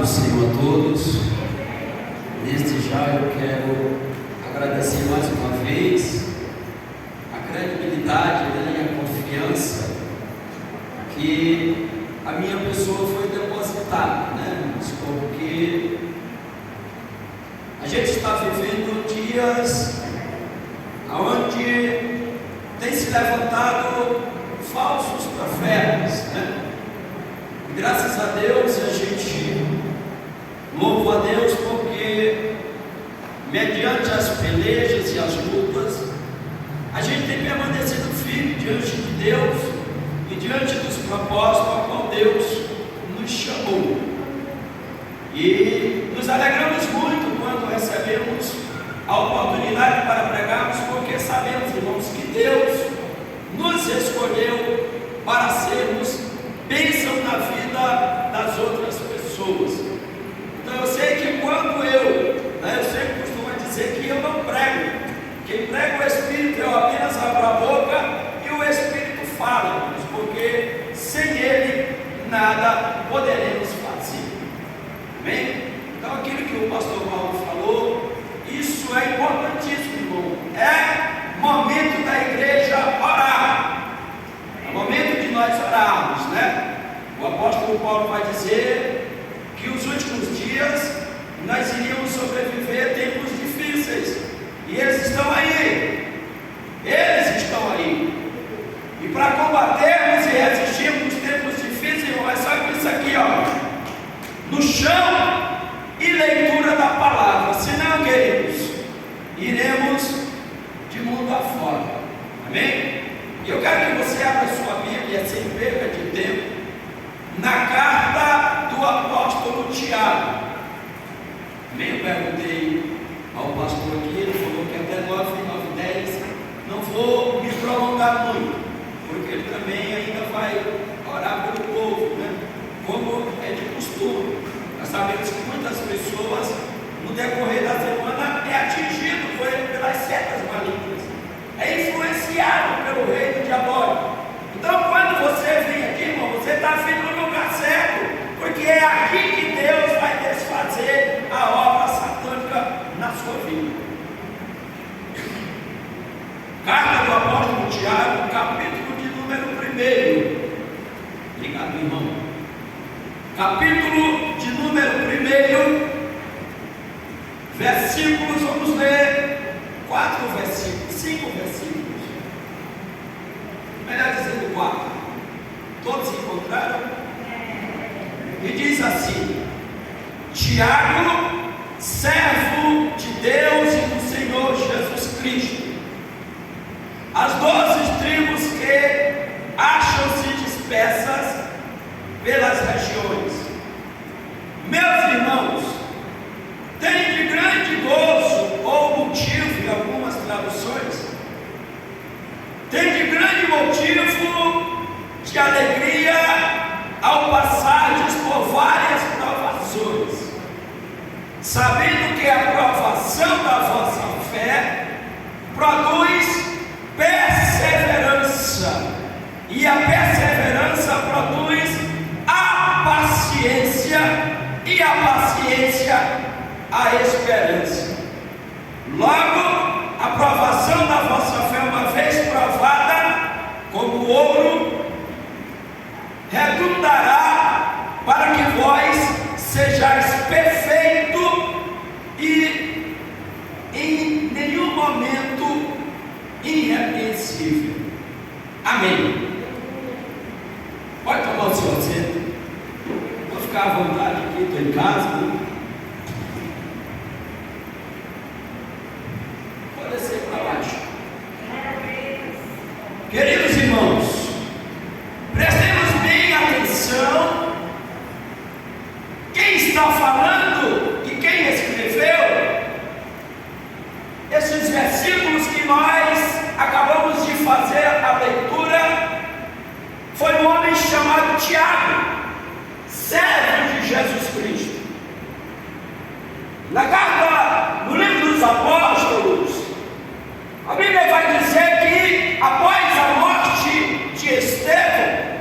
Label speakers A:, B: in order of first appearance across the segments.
A: do Senhor a todos. Desde já eu quero agradecer mais uma vez a credibilidade, e a confiança que a minha pessoa foi depositada, porque a gente está vivendo dias onde tem se levantado falsos profetas, Graças a Deus a gente louva a Deus porque mediante as pelejas e as lutas a gente tem permanecido firme diante de Deus e diante dos propósitos ao qual Deus nos chamou. E nos alegramos muito quando recebemos a oportunidade para pregarmos, porque sabemos, irmãos, que Deus nos escolheu para sermos bênção na vida das outras pessoas. Então eu sei que quando eu sempre costumo dizer que eu não prego, quem prega o Espírito, eu apenas abro a boca e o Espírito fala, porque sem Ele nada poderemos fazer. Amém? Então aquilo que o pastor Paulo falou, isso é importantíssimo, irmão. É momento da igreja orar. É momento de nós orarmos, O apóstolo Paulo vai dizer que os últimos dias nós iríamos sobreviver a tempos difíceis. E eles estão aí. Eles estão aí. E para combatermos e resistirmos os tempos difíceis, irmão, é só isso aqui, no chão e leitura da palavra. Senão, queridos, iremos de mundo afora. Amém? E eu quero que você abra sua Bíblia sem perda de tempo na carta do apóstolo Tiago. Amém? Eu perguntei ao pastor aqui, ele falou que até 9:10 não vou me prolongar muito, porque ele também ainda vai orar pelo povo, como é de costume. Nós sabemos que muitas pessoas no decorrer da semana é atingido pelas setas malignas, é influenciado pelo reino diabólico. Então quando você vem aqui, irmão, você está vindo no lugar certo, porque é aqui que Deus vai desfazer a obra satânica na sua vida. Carta do apóstolo Tiago, capítulo de número 1. Obrigado, irmão. Capítulo de número 1, versículos, vamos ler 4 versículos, 5 versículos, melhor dizendo 4. Todos encontraram? E diz assim: Tiago, servo de Deus e do Senhor Jesus Cristo, as 12 tribos que acham-se dispersas pelas regiões. Meus irmãos, tem de grande gozo ou motivo, em algumas traduções, tem de grande motivo de alegria ao passardes por várias provações, sabendo que a provação da vossa fé produz perseverança, e a perseverança produz a paciência, e a paciência a esperança. Logo, a provação da vossa fé, uma vez provada, como ouro, redundará para que vós sejais perfeito e em nenhum momento irrepreensível. Amém. Pode tomar o seu assento. Vou ficar à vontade aqui, estou em casa. Pode descer para baixo. Queridos irmãos, prestemos bem atenção. Quem está falando e quem escreveu esses versículos que nós acabamos de fazer a leitura foi um homem chamado Tiago, servo de Jesus Cristo. Na carta, no livro dos Apóstolos, a Bíblia vai dizer que após a morte de Estevão,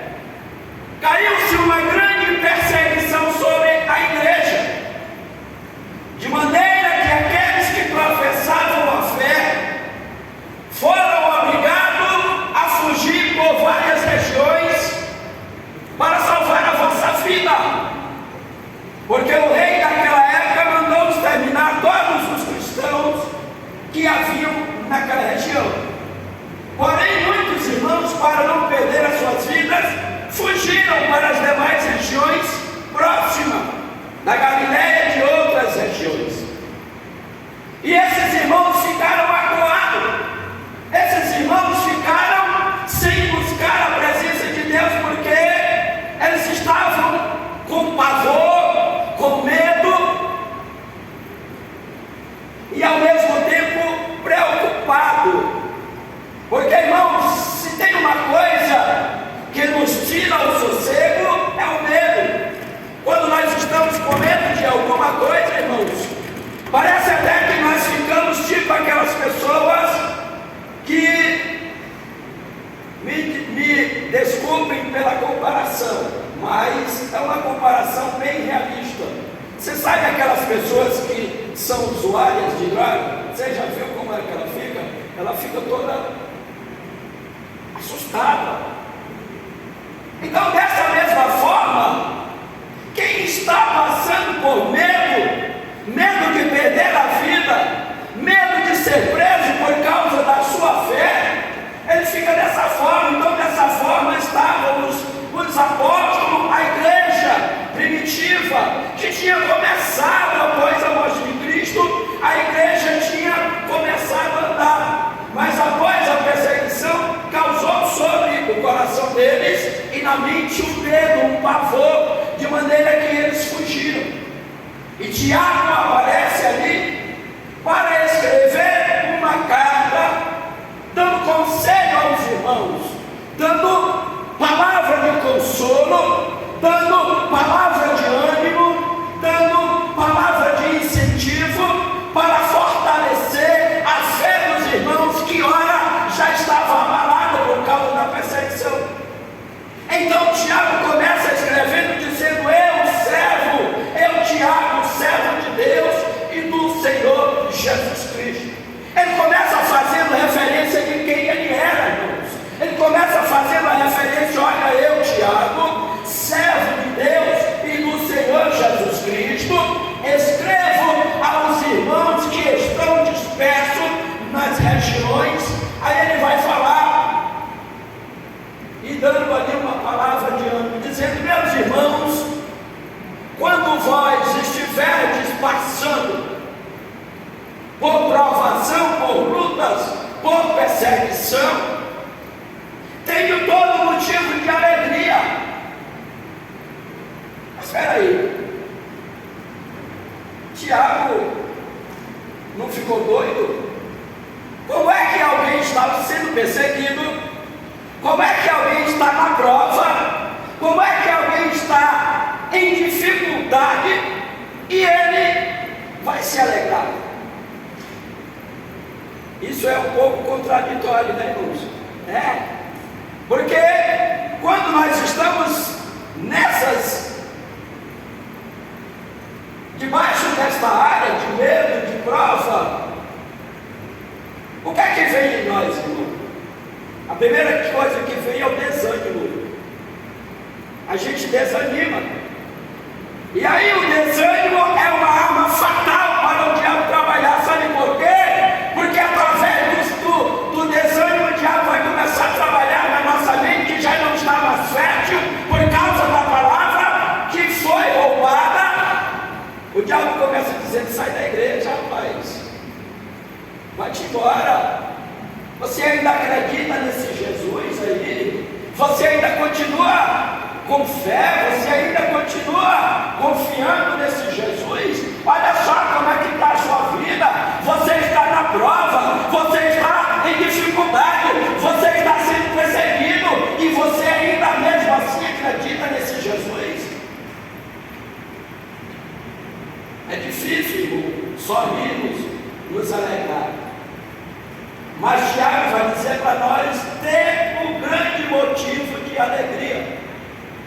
A: caiu-se uma grande perseguição sobre a igreja. da Galileia e de outras regiões. E esses irmãos ficaram acuados, esses irmãos ficaram sem buscar a presença de Deus, porque eles estavam com pavor, com medo e ao mesmo tempo preocupados. Porque, irmãos, se tem uma coisa que nos tira o sossego, é o medo. Quando nós estamos com medo de alguma coisa, irmãos, parece até que nós ficamos tipo aquelas pessoas que, me desculpem pela comparação, mas é uma comparação bem realista. Você sabe aquelas pessoas que são usuárias de droga? Você já viu como é que ela fica? Ela fica toda assustada. Então, dessa mesma forma, quem está passando por medo de perder a vida, medo de ser preso por causa da sua fé, ele fica dessa forma. Então, dessa forma estavam os apóstolos, a igreja primitiva, que tinha começado após a morte de Cristo, a igreja tinha começado a andar, mas após a perseguição, causou sobre o coração deles e na mente um medo, um pavor, de maneira que eles fugiram. E Tiago aparece ali para escrever uma carta, dando conselho aos irmãos, dando palavra de consolo, dando palavra de ânimo, dando palavra de incentivo para fortalecer a fé dos irmãos que ora já estava abalada por causa da perseguição. Então Tiago começa escrevendo dizendo: eu Tiago, servo de Deus e do Senhor Jesus Cristo. Ele começa fazendo referência de quem ele era, irmãos. Ele começa fazendo a referência: olha, eu Tiago, servo de Deus e do Senhor Jesus Cristo, escrevo aos irmãos que estão dispersos nas regiões. Aí ele vai falar e dando ali uma palavra de ânimo, dizendo: meus irmãos, quando vós estiverdes passando por provação, por lutas, por perseguição, tenho todo motivo de alegria. Mas espera aí, Tiago não ficou doido? Como é que alguém está sendo perseguido? Como é que alguém está na prova? Como é que alguém está em dificuldade e ele vai se alegrar? Isso é um pouco contraditório, né, irmãos? Porque quando nós estamos debaixo desta área de medo, de prova, o que é que vem em nós, irmão? A primeira coisa que vem é o desânimo. A gente desanima. E aí o desânimo é uma arma fatal para o diabo trabalhar. Sabe por quê? Porque através do desânimo o diabo vai começar a trabalhar na nossa mente, que já não está mais fértil por causa da palavra que foi roubada. O diabo começa dizendo: sai da igreja, rapaz, vai-te embora. Você ainda acredita nesse Jesus aí? Você ainda continua com fé? Você ainda continua confiando nesse Jesus? Olha só como é que está a sua vida. Você está na prova, você está em dificuldade, você está sendo perseguido e você ainda mesmo assim acredita nesse Jesus? É difícil, irmão, sorrirmos, nos alegrar. Mas Tiago vai dizer para nós ter um grande motivo de alegria.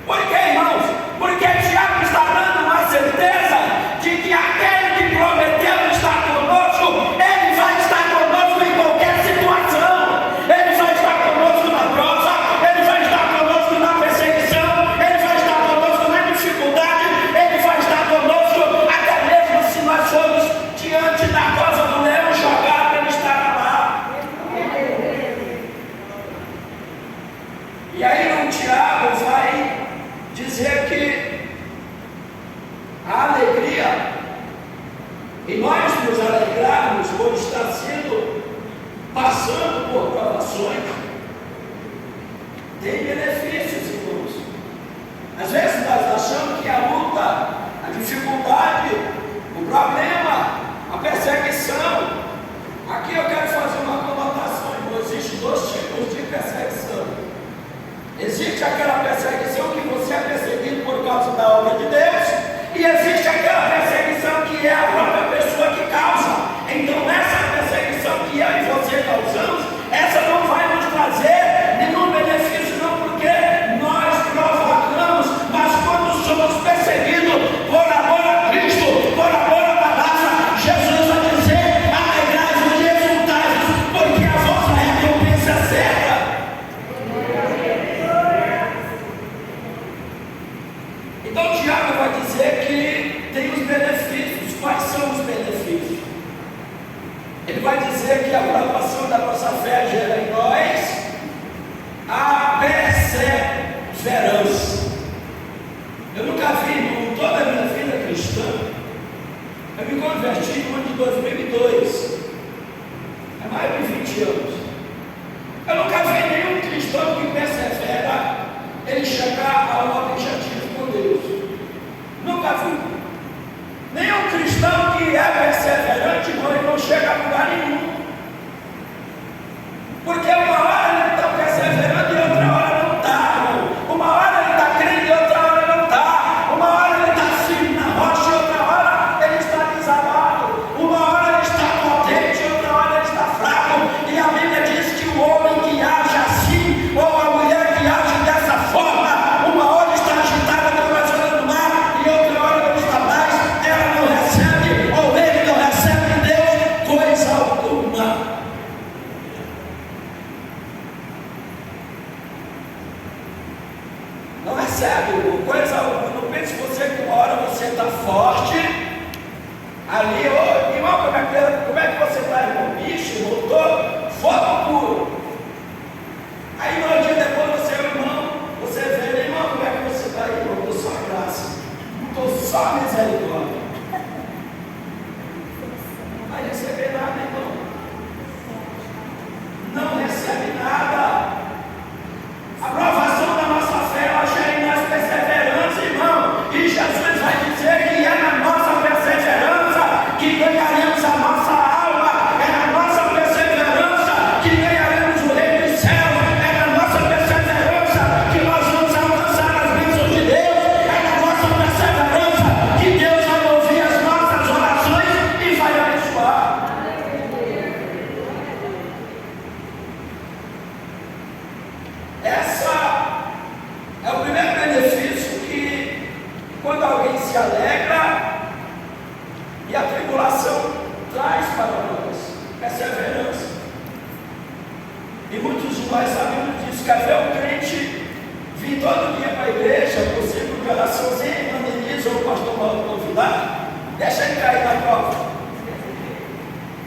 A: Por quê, irmãos? Porque Tiago está dando uma certeza de que aquele que prometeu estar conosco, ele vai estar conosco em qualquer situação. Ele vai estar conosco na prova, ele vai estar conosco na perseguição, ele vai estar conosco na dificuldade, ele vai estar conosco até mesmo se nós formos diante da cova do leão jogado, ele estará lá. E aí o Tiago vai dizer que a alegria E nós nos alegrarmos por estar passando por provações, tem benefícios, irmãos. Às vezes nós achamos que a luta, a dificuldade, o problema, a perseguição, aqui eu quero fazer uma conotação, irmão. Existem dois tipos de perseguição. Existe aquela perseguição que você é perseguido por causa da obra de Deus, e existe aquela perseguição que é a própria pessoa que causa. Então essa perseguição que eu e você causamos, essa não vai nos trazer nenhum benefício, não, porque nós provocamos, mas quando somos perseguidos por amor a Cristo, por amor à palavra, Jesus vai dizer: alegrai-vos e exultai-vos, porque a vossa recompensa é certa. Então Tiago vai dizer que tem os benefícios. Quais são os benefícios? Ele vai dizer que a provação da nossa fé gera em nós a perseverança. Eu nunca vi, em toda a minha vida cristã, eu me converti no ano de 2002, há mais de 20 anos. Eu nunca vi nenhum cristão que persevera ele chegar ao objetivo com Deus. Nunca vi. Nenhum cristão que é perseverante, ele não chega a lugar nenhum. Porque uma hora ele está perseverando e outra hora não está, irmão. Uma hora ele está crendo e outra hora não está. Uma hora ele está firme na rocha e outra hora ele está desalado. Uma hora ele está potente e outra hora ele está fraco. E a Bíblia diz que o homem que age assim, ou a mulher que age dessa forma, uma hora está agitada como as ondas do mar e outra hora não está mais. Ela não recebe, ou ele não recebe de Deus coisa alguma. Não recebe coisa alguma. Não pense você que uma hora você está forte ali, ô irmão, como é que você está, irmão? Bicho, voltou, fogo puro. Aí no dia depois você, irmão, você vê, irmão, como é que você está aí, irmão? Estou só graça, estou só misericórdia. Vai receber nada, irmão. Não recebe nada. A provação da nossa fé, ela gera em nós perseverança, irmão. E Jesus vai dizer que é na nossa perseverança que ganharemos a nossa alma. É na nossa perseverança que ganharemos o reino dos céus. É na nossa perseverança que nós vamos alcançar as bênçãos de Deus. É na nossa perseverança que Deus vai ouvir as nossas orações e vai abençoar. Essa é o primeiro benefício que, quando alguém se alegra e a tribulação traz para nós perseverança. E muitos de nós sabemos disso. Quer ver o crente vir todo dia para a igreja, por ciclo de oraçãozinha, evangeliza ou o pastor Mauro convidar, deixa ele cair na prova.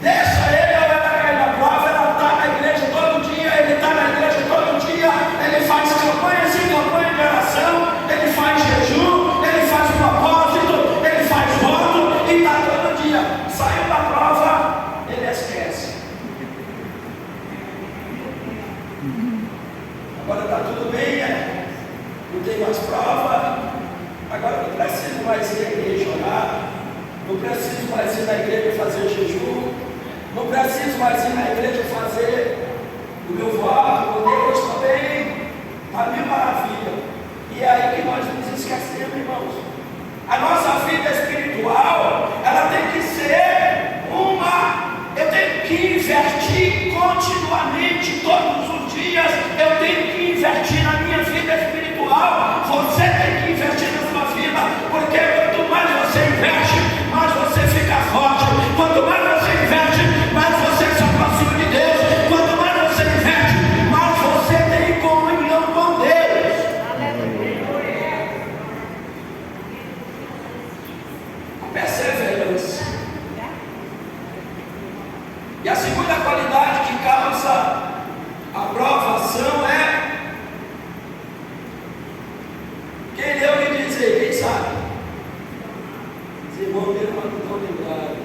A: Deixa ele ou ela cair na prova. Ela está na igreja todo dia, ele está na igreja todo dia, ele faz campanhas e campanha de oração, ele faz jejum, ele faz propósito, ele faz voto e está todo dia. Saiu da prova, ele esquece. Agora está tudo bem, né? Não tem mais prova, agora não preciso mais ir à igreja orar, não preciso mais ir na igreja fazer jejum, não preciso mais ir na igreja fazer o meu voto com Deus também, a mil maravilha. E é aí que nós nos esquecemos, irmãos. A nossa vida espiritual, ela tem que ser eu tenho que investir continuamente, todos os dias, eu tenho que investir na minha vida espiritual. Você tem que investir na sua vida, porque quanto mais você investe, mais você fica forte. Quanto mais você investe, mais você se aproxima de Deus. Quanto mais você investe, mais você tem comunhão com Deus. A perseverança. E a segunda qualidade que causa a provação é quem leu me dizer, quem sabe? Os irmãos mesmo não estão lembrados.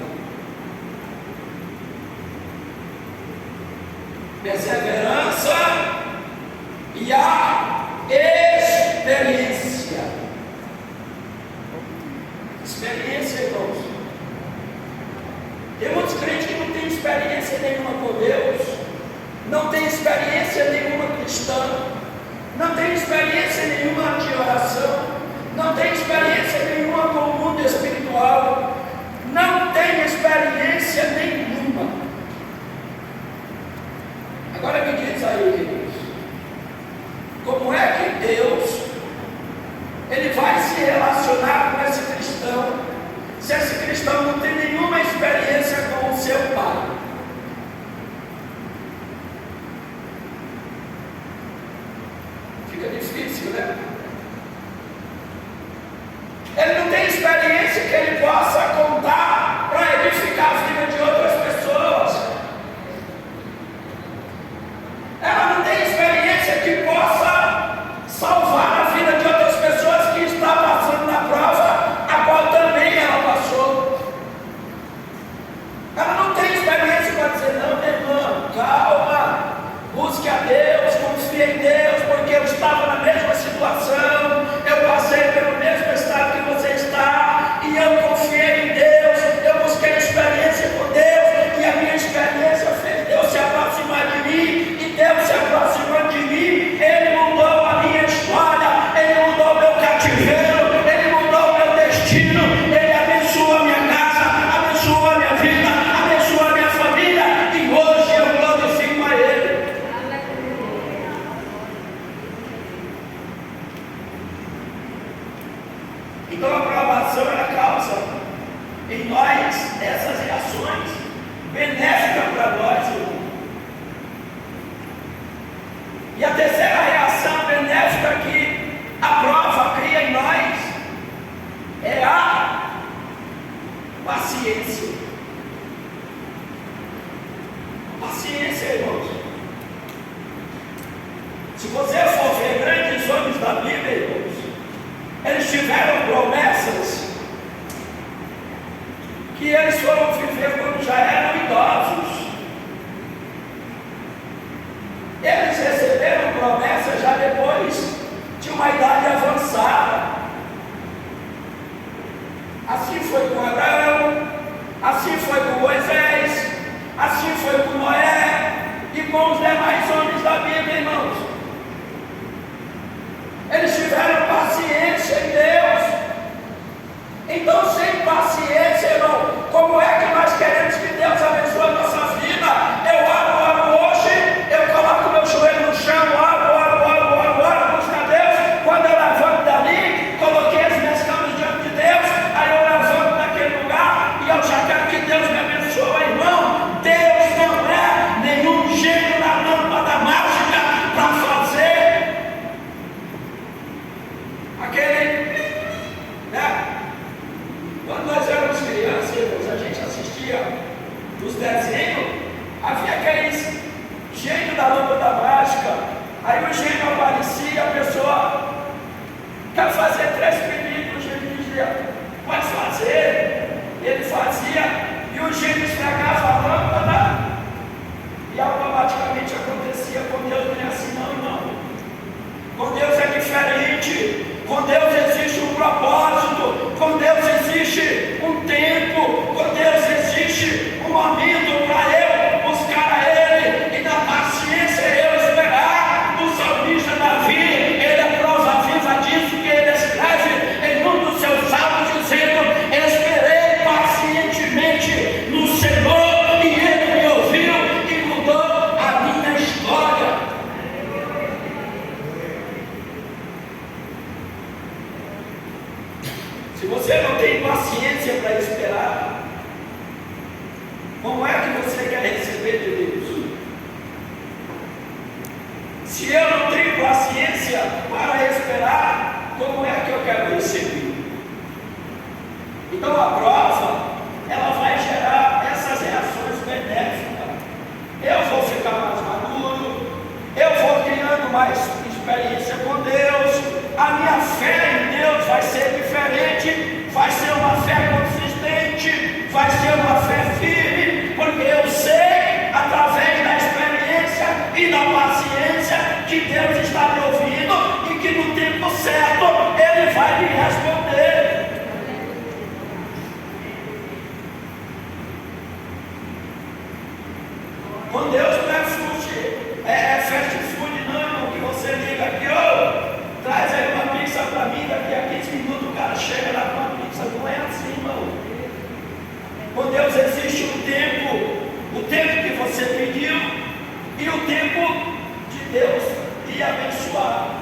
A: perseverança e a experiência. Experiência, irmãos. Tem muitos crentes que não têm experiência nenhuma com Deus, não tem experiência nenhuma cristã, não tem experiência nenhuma de oração, não tem experiência nenhuma com o mundo espiritual, não tem experiência nenhuma. Agora me diz aí, queridos, como é que Deus ele vai se relacionar com esse cristão se esse cristão não tem nenhuma experiência com o seu pai? Fica difícil, né? Ele não tem experiência que ele possa contar para edificar a vida de outras pessoas. Ela não tem experiência que possa salvar a vida de outras pessoas que está passando na prova, a qual também ela passou. Ela não tem experiência para dizer: não, meu irmão, calma, busque a Deus, confie em Deus, porque eu estava na mesma situação, eu passei pelo mesmo estado que você está, e eu confiei em Deus, eu busquei experiência com Deus, e a minha experiência fez Deus se aproximar de mim, e Deus se aproximando de mim, Ele mudou a minha história, Ele mudou o meu cativeiro, Ele mudou o meu destino, Ele abençoou a minha casa, abençoou a minha vida, abençoou a minha família, e hoje eu glorifico a Ele. Então a aprovação ela causa em nós essas reações benéficas para nós, irmão. E a terceira reação benéfica que a prova cria em nós é a paciência. Paciência, irmãos. Se você for ver grandes homens da Bíblia, irmãos, eles tiveram promessas que eles foram viver quando já eram idosos. Eles receberam promessas já depois de uma idade avançada. Assim foi com Abraão, assim foi com Moisés, assim foi com Noé e com os demais homens da Bíblia, irmãos. Eles tiveram paciência em Deus. Então, sem paciência, irmão, como é que nós queremos que Deus abençoe a nossa vida? Eu oro hoje, eu coloco meu joelho no chão, oro, busco a Deus. Quando eu levanto dali, coloquei as minhas camas diante de Deus, aí eu levanto daquele lugar e eu já quero que Deus me abençoe, irmão. Deus não é nenhum gênio na lâmpada mágica para fazer aquele, né? Quando nós éramos crianças, irmãos, a gente assistia os desenhos, havia aqueles gênios da lâmpada mágica, aí o gênio aparecia, a pessoa quer fazer 3 pedidos, o gênio dizia, pode fazer, ele fazia, e o gênio estragava a lâmpada, e automaticamente acontecia. Com Deus não é assim não, irmão. Com Deus é diferente. Com Deus existe um propósito, com Deus existe um tempo, com Deus existe um momento para eu buscar a Ele, e na paciência eu esperar. O salmista Davi, ele é prova viva disso, que ele escreve em um dos seus salmos dizendo: esperei pacientemente no Senhor, e Ele me ouviu e mudou a minha história. Se você não tem paciência para esperar, como é que você quer receber de Deus? Se eu não tenho paciência para esperar, como é que eu quero receber? Então a prova, ela vai gerar essas reações benéficas. Eu vou ficar mais maduro, eu vou criando mais experiência com Deus, a minha fé em Deus vai ser diferente, vai ser uma fé consistente, vai ser uma fé firme, porque eu sei, através da experiência, e o tempo de Deus ia abençoar.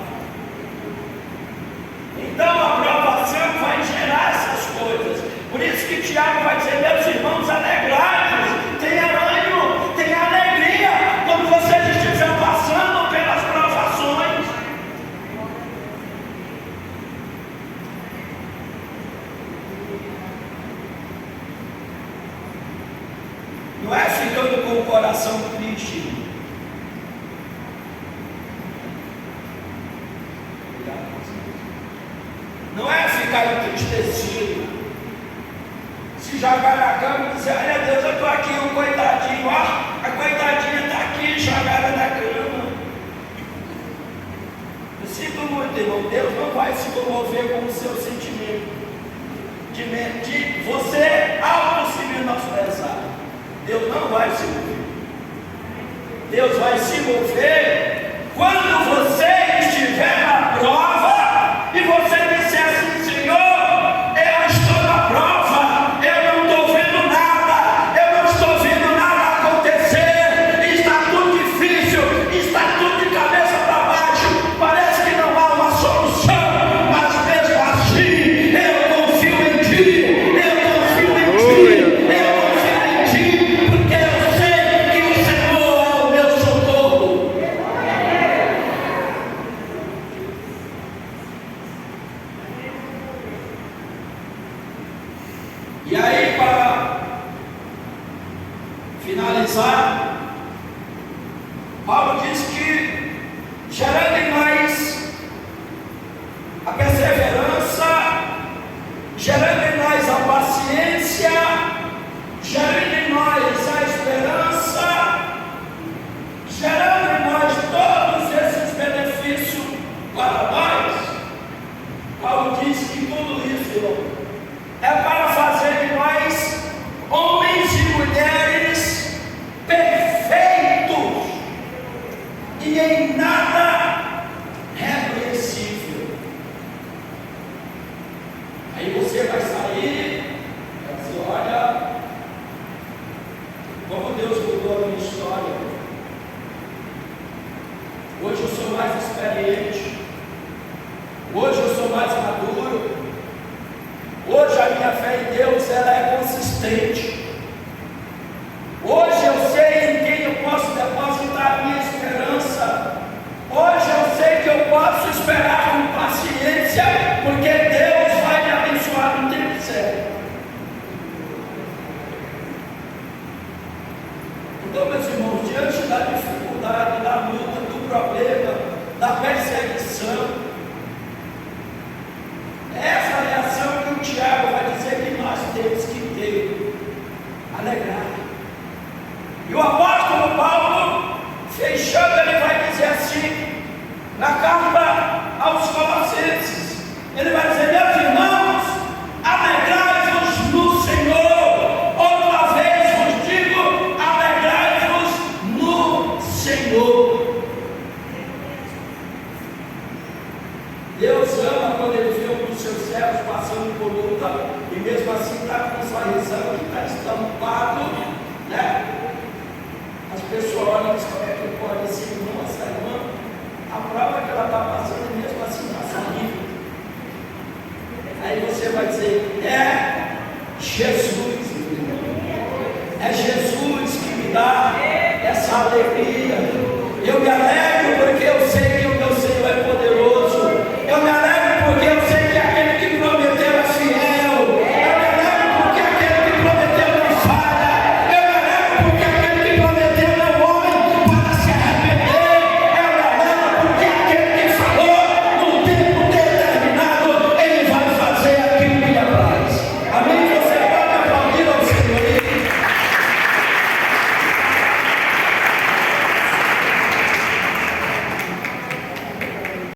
A: Então a provação vai gerar essas coisas. Por isso que Tiago vai dizer: meus irmãos, alegrai-vos, tenha ânimo, tenha alegria quando vocês estiverem passando pelas provações. Não é ficando com o coração triste. Não é ficar entristecido, se jogar na cama e dizer: olha Deus, eu estou aqui, um coitadinho, ó, a coitadinha está aqui jogada na cama. Eu sinto muito, irmão, Deus não vai se comover com o seu sentimento de você autosse menosprezar. Deus não vai se mover. Deus vai se mover quando você estiver na prova e você disser assim: Senhor, eu estou na prova, eu não estou vendo nada, eu não estou vendo nada acontecer, está tudo difícil, está tudo de cabeça para baixo, parece que não há uma solução, mas mesmo assim eu confio em Ti, eu confio em Ti, eu confio em Ti, porque eu sei que o Senhor é o meu socorro. E aí, para finalizar, Paulo diz que gerando em nós a perseverança, gerando em nós a paciência, gerando em nós a esperança, gerando em nós todos esses benefícios para nós, Paulo diz que tudo isso, irmão, é para fazer de nós homens e mulheres perfeitos e em nada repreensível. Aí você vai sair e vai dizer: olha, como Deus mudou a minha história. Hoje eu sou mais experiente, hoje eu sou mais maduro. Hoje a minha fé em Deus, ela é consistente. Hoje eu sei em quem eu posso depositar a minha esperança. Hoje eu sei que eu posso esperar com paciência, porque Deus vai me abençoar no tempo certo. Então, meus irmãos, diante da dificuldade, da luta, do problema, da perseguição, essa é a reação que o Tiago vai dizer que nós temos que ter: alegrar. E o apóstolo Paulo, fechando, ele vai dizer assim, na carta aos Colossenses, ele vai dizer: meus irmãos, alegrai-vos no Senhor. Outra vez vos digo, alegrai-vos no Senhor. Deus ama quando Ele vê um dos seus servos passando por luta e mesmo assim está com sua risão, que está estampado, né? As pessoas olham e dizem: como é que pode esse irmão, essa irmã, a prova que ela está passando e mesmo assim está sorrindo. Aí você vai dizer: é Jesus, é Jesus que me dá essa alegria. Eu me alegro